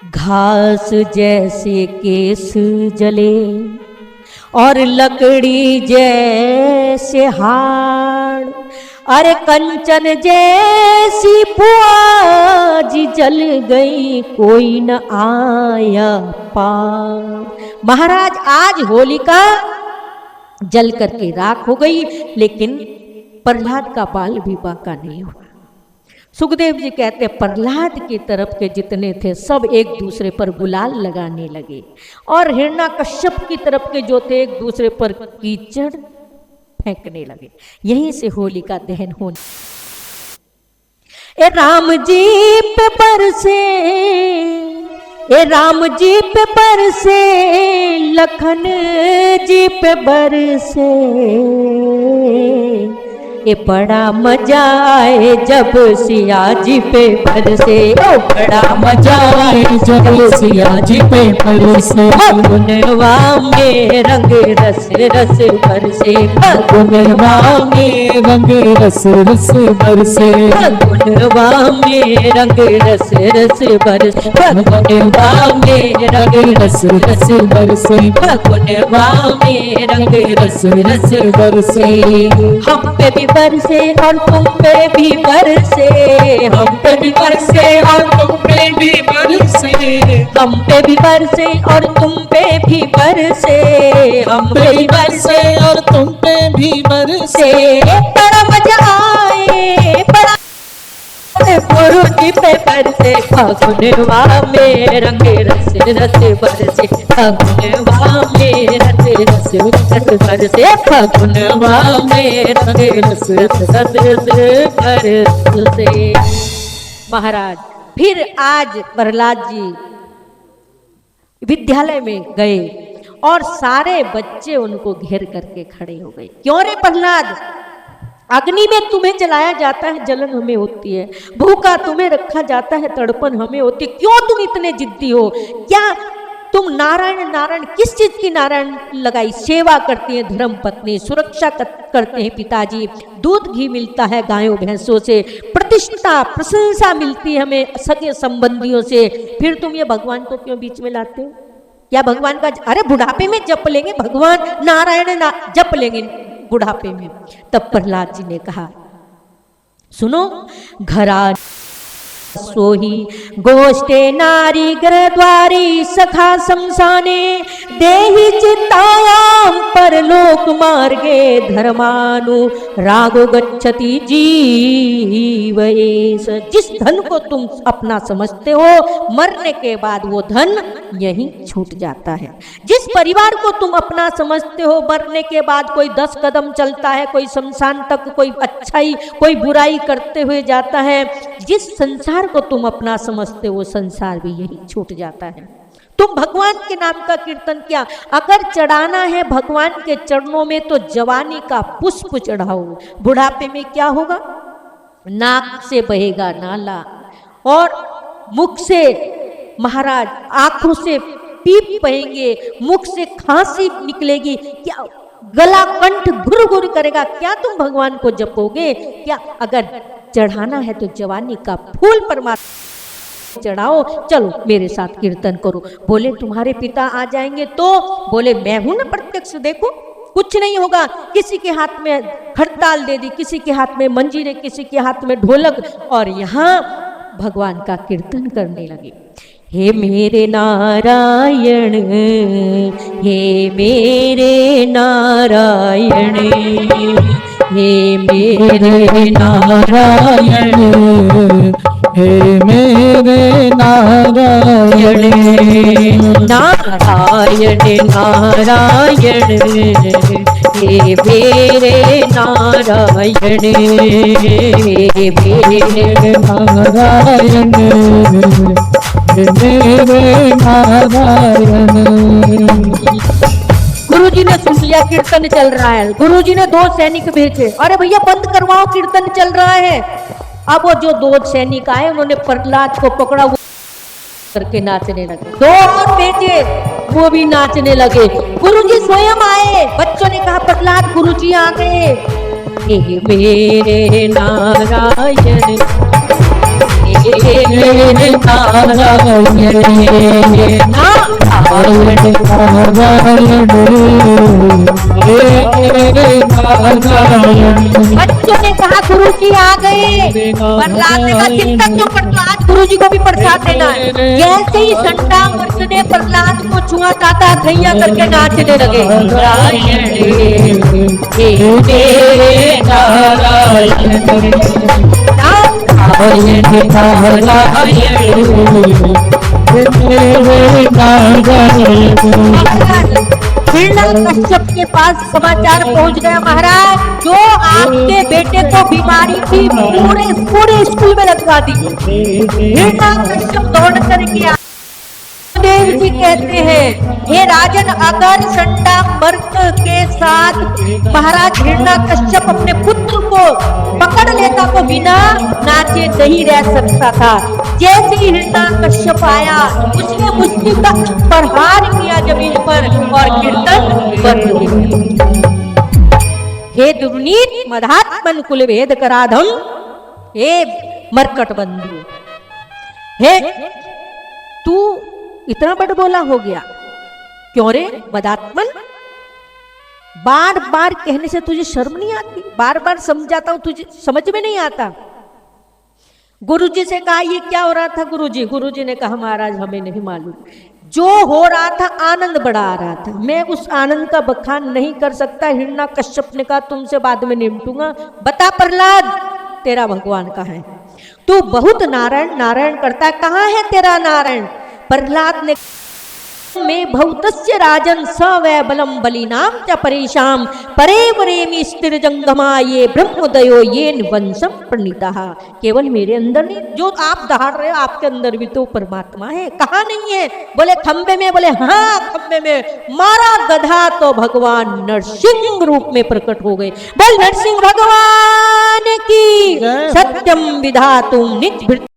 घास जैसे केस जले और लकड़ी जैसे हाड़, अरे कंचन जैसी पुआज जल गई कोई न आया पार। महाराज आज होलिका जल करके राख हो गई, लेकिन प्रहलाद का बाल भी बांका नहीं हुआ। सुखदेव जी कहते हैं प्रहलाद की तरफ के जितने थे सब एक दूसरे पर गुलाल लगाने लगे, और हिरण्यकश्यप की तरफ के जो थे एक दूसरे पर कीचड़ फेंकने लगे। यहीं से होलिका दहन होने। ए राम जी पे बरसे, ए राम जी पे बरसे, लखन जी पे बरसे, ये बड़ा मजा आए जब सिया जी पे बरसे, ओ बड़ा मजा आए जब सिया जी पे बरसे, फगुनवा में रंग रस रस बरसे, फगुनवा में रंग रस रस बरसे, फगुनवा में रंग रस रस बरसे, फगुनवा में रंग रस रस बरसे, फगुनवा में रंग रस रस बरसे। हम पे भी बरसे और तुम पे भी बरसे, हम पे भी बरसे और तुम पे भी बरसे, हम पे भी बरसे और तुम पे भी बरसे, हम पे भी बरसे और तुम पे भी बरसे, बड़ा मजा आए बड़ा गुरु जी पे बरसे, फगुनवा में रंग रस रस बरसे, फगुनवा में रंग रस रस बरसे, फगुनवा में रंग रस रस बरसे। महाराज फिर आज प्रहलाद जी विद्यालय में गए और सारे बच्चे उनको घेर करके खड़े हो गए। क्यों रे प्रहलाद, अग्नि में तुम्हें जलाया जाता है जलन हमें होती है, भूखा तुम्हें रखा जाता है तड़पन हमें होती है, क्यों तुम इतने जिद्दी हो? क्या तुम नारायण नारायण किस चीज की नारायण लगाई? सेवा करती है धर्म पत्नी, सुरक्षा करते हैं पिताजी, दूध घी मिलता है गायों भैंसों से, प्रतिष्ठा प्रशंसा मिलती है हमें सगे संबंधियों से, फिर तुम ये भगवान को क्यों बीच में लाते हो? क्या भगवान का अरे बुढ़ापे में जप लेंगे भगवान नारायण जप लेंगे बुढ़ापे में। तब प्रहलाद जी ने कहा सुनो, घरा सोही गोष्ठे नारी ग्रद्वारी सखा शमशाने, देहि चित्तायाम परलोक मार्गे धर्मानु रागो गच्छति जीव एष। जिस धन को तुम अपना समझते हो मरने के बाद वो धन यहीं छूट जाता है। जिस परिवार को तुम अपना समझते हो मरने के बाद कोई 10 कदम चलता है, कोई शमशान तक कोई अच्छाई कोई बुराई करते हुए जाता है। जिस संसार को तुम अपना समझते हो संसार भी यही छूट जाता है। तुम भगवान के नाम का कीर्तन किया, अगर चढ़ाना है भगवान के चरणों में तो जवानी का पुष्प चढ़ाओ। बुढ़ापे में क्या होगा? नाक से बहेगा नाला और मुख से महाराज आंखों से पीप बहेंगे, मुख से खांसी निकलेगी, क्या गला कंठ घुर घुर करेगा, क्या तुम भगवान को जपोगे? क्या अगर चढ़ाना है तो जवानी का फूल परमात्मा चढ़ाओ। चलो मेरे साथ कीर्तन करो। बोले तुम्हारे पिता आ जाएंगे तो? बोले मैं हूं ना प्रत्यक्ष, देखो कुछ नहीं होगा। किसी के हाथ में हड़ताल दे दी, किसी के हाथ में मंजीरे, किसी के हाथ में ढोलक, और यहाँ भगवान का कीर्तन करने लगे। हे मेरे नारायण, हे मेरे नारायण, हे मेरे नारायण, हे मेरे नारायण, नारायण नारायण, हे मेरे नारायण, हे मेरे नारायण, मेरे नारायण। गुरुजी ने सुन लिया कीर्तन चल रहा है। गुरुजी ने 2 सैनिक भेजे, अरे भैया बंद करवाओ कीर्तन चल रहा है। अब वो जो 2 सैनिक आए उन्होंने प्रहलाद को पकड़ा, वो करके नाचने लगे। 2 और भेजे, वो भी नाचने लगे। गुरुजी स्वयं आए, बच्चों ने कहा प्रहलाद गुरुजी आ गए। हे मेरे नारायण, हे बच्चों ने कहा गुरु जी आ गए। प्रहलाद ने कहा चिंता क्यों करते हो, आज गुरु जी को भी प्रसाद देना है। जैसे ही संता मर्द ने प्रहलाद को छुआ ताता धैया करके नाचने लगे। हिरण्यकश्यप के पास समाचार पहुंच गया, महाराज जो आपके बेटे को बीमारी थी पूरे स्कूल में लगवा दी। हिरण्यकश्यप दौड़ करके देव जी कहते हैं, हे राजन, अगर संता मर्क के साथ महाराज हिरण्यकश्यप अपने पुत्र को पकड़ लेता तो बिना नाचे नहीं रह सकता था। जैसे ही हिरण्यकश्यप आया उसने मुष्टि का प्रहार किया जमीन पर और कीर्तन बंद हो गया। हे दुर्नीत मदात्मन कुल भेद कराधम, हे मरकट बंधु, हे तू इतना बड़ बोला हो गया क्यों रे मदात्मन? बार बार कहने से तुझे शर्म नहीं आती? बार बार समझाता हूं तुझे समझ में नहीं आता? गुरुजी से कहा ये क्या हो रहा था गुरुजी ने कहा महाराज हमें नहीं मालूम, जो हो रहा था आनंद बड़ा आ रहा था, मैं उस आनंद का बखान नहीं कर सकता। हिरण्यकश्यप ने कहा तुमसे बाद में निपटूंगा। बता प्रहलाद तेरा भगवान कहाँ है? तू बहुत नारायण नारायण करता है, कहाँ है तेरा नारायण? प्रहलाद ने में भौतस्य राजन स वै बलम बलिनाम च परेशाम परे वरेमि स्थिर जंगमा ये ब्रह्मोदयो ये वंशम प्रणीतः। केवल मेरे अंदर नहीं, जो आप दहाड़ रहे हो आपके अंदर भी तो परमात्मा है। कहाँ नहीं है? बोले खंबे में। बोले हाँ खंबे में। मारा गधा तो भगवान नरसिंह रूप में प्रकट हो गए। बोल नरसिंह भगवान की सत्यम विधातुम निज